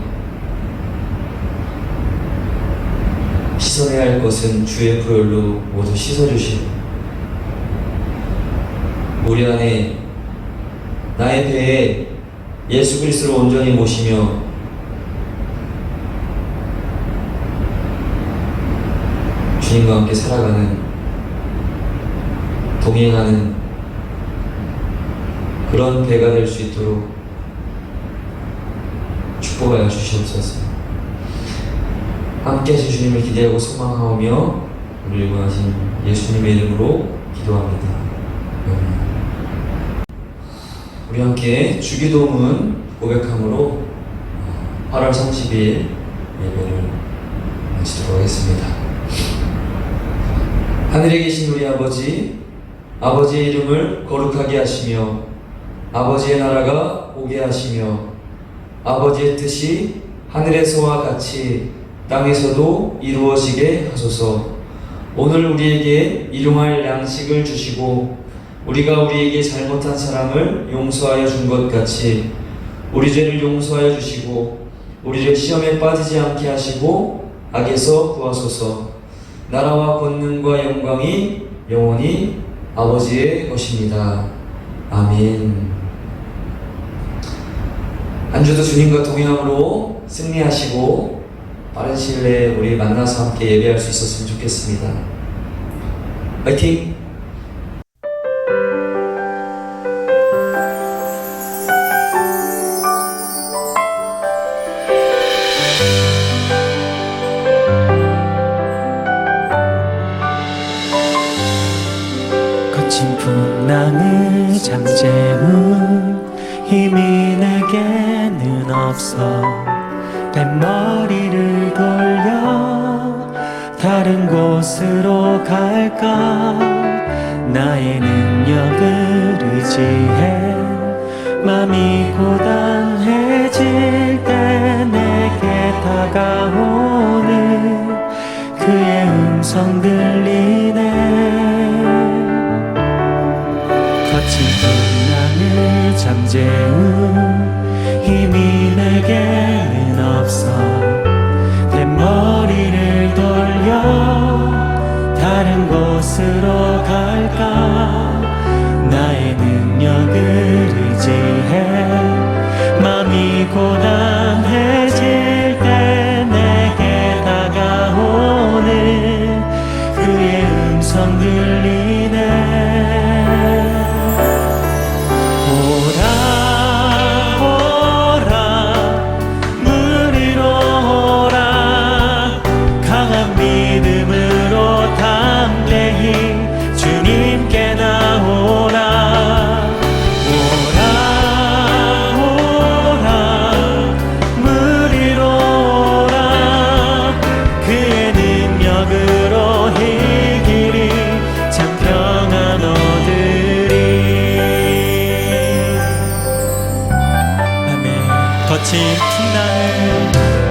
씻어내야 할 것은 주의 보혈로 모두 씻어주시고 우리 안에 나의 배에 예수 그리스도를 온전히 모시며 주님과 함께 살아가는, 동행하는 그런 배가 될 수 있도록 축복하여 주시옵소서. 함께 하신 주님을 기대하고 소망하오며 우리를 구하신 예수님의 이름으로 기도합니다. 아멘. 우리 함께 주기도문 고백함으로 8월 30일 예배를 마치도록 하겠습니다. 하늘에 계신 우리 아버지, 아버지의 이름을 거룩하게 하시며 아버지의 나라가 오게 하시며 아버지의 뜻이 하늘에서와 같이 땅에서도 이루어지게 하소서. 오늘 우리에게 일용할 양식을 주시고 우리가 우리에게 잘못한 사람을 용서하여 준 것 같이 우리 죄를 용서하여 주시고 우리를 시험에 빠지지 않게 하시고 악에서 구하소서. 나라와 권능과 영광이 영원히 아버지의 것입니다. 아멘. 한 주도 주님과 동행함으로 승리하시고 빠른 시일 내에 우리 만나서 함께 예배할 수 있었으면 좋겠습니다. 화이팅! 거친 풍랑을 잠재운 힘이 내게는 없어. 뱃머리를 돌려 다른 곳으로 갈까. 나의 능력을 의지해 맘이 고단해질 때 내게 다가오는 그의 음성 들리네. 거친 풍랑을 잠재운 힘이 내게는 없어. 뱃머리를 돌려 다른 곳으로 갈까. 나의 능력을 의지해 맘이 고단해질 때 내게 다가오는 그의 음성 들리네.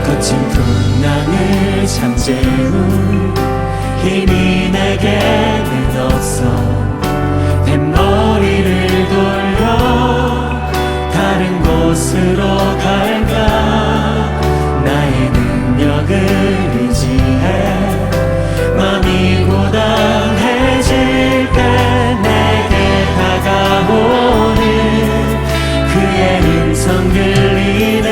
거친 풍랑을 잠재운 힘이 내게는 없어. 뱃머리를 돌려 다른 곳으로 갈까. 나의 능력을 의지해 맘이 고단해질 때 내게 다가오는 그의 음성 들리네.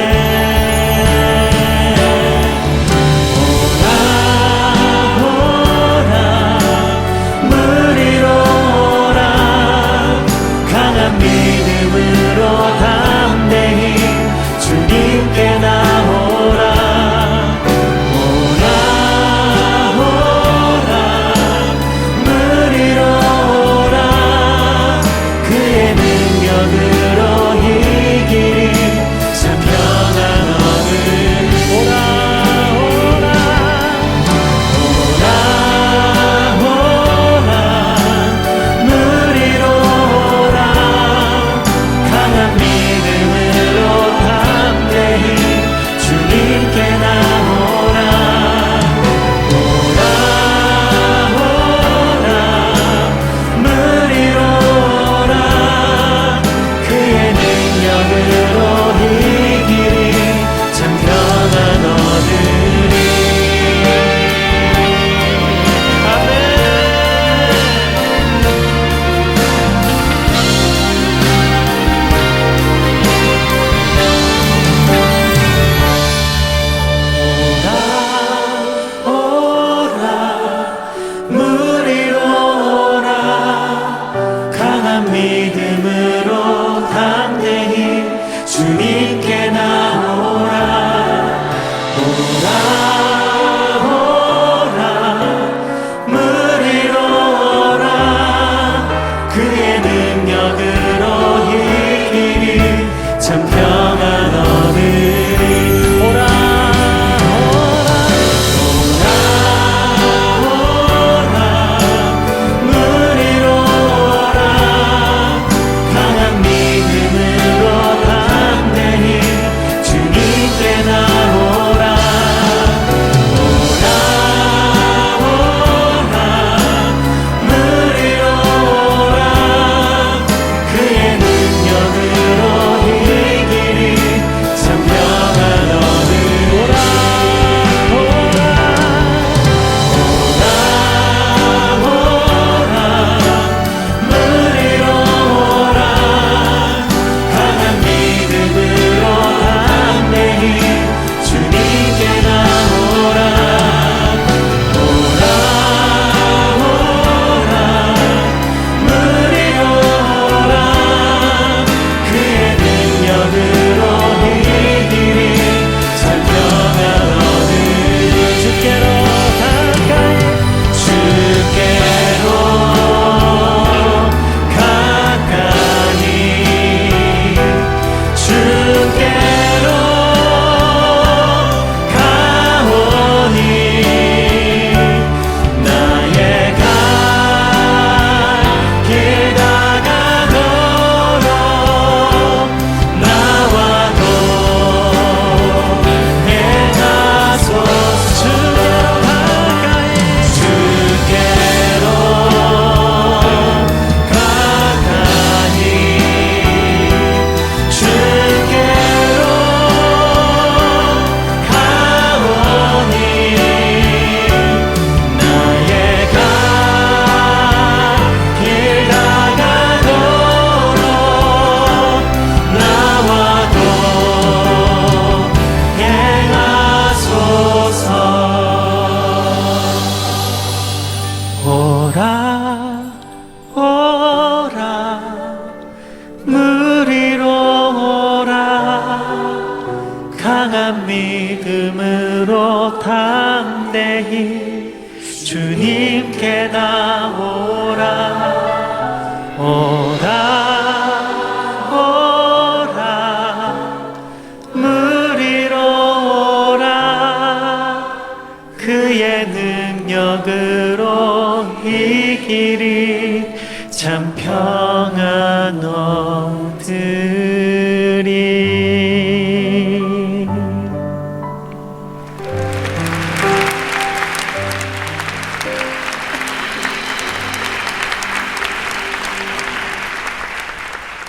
주님께 나오라 오라 오라 무리로 오라 그의 능력으로 이 길이 참 평안 얻으리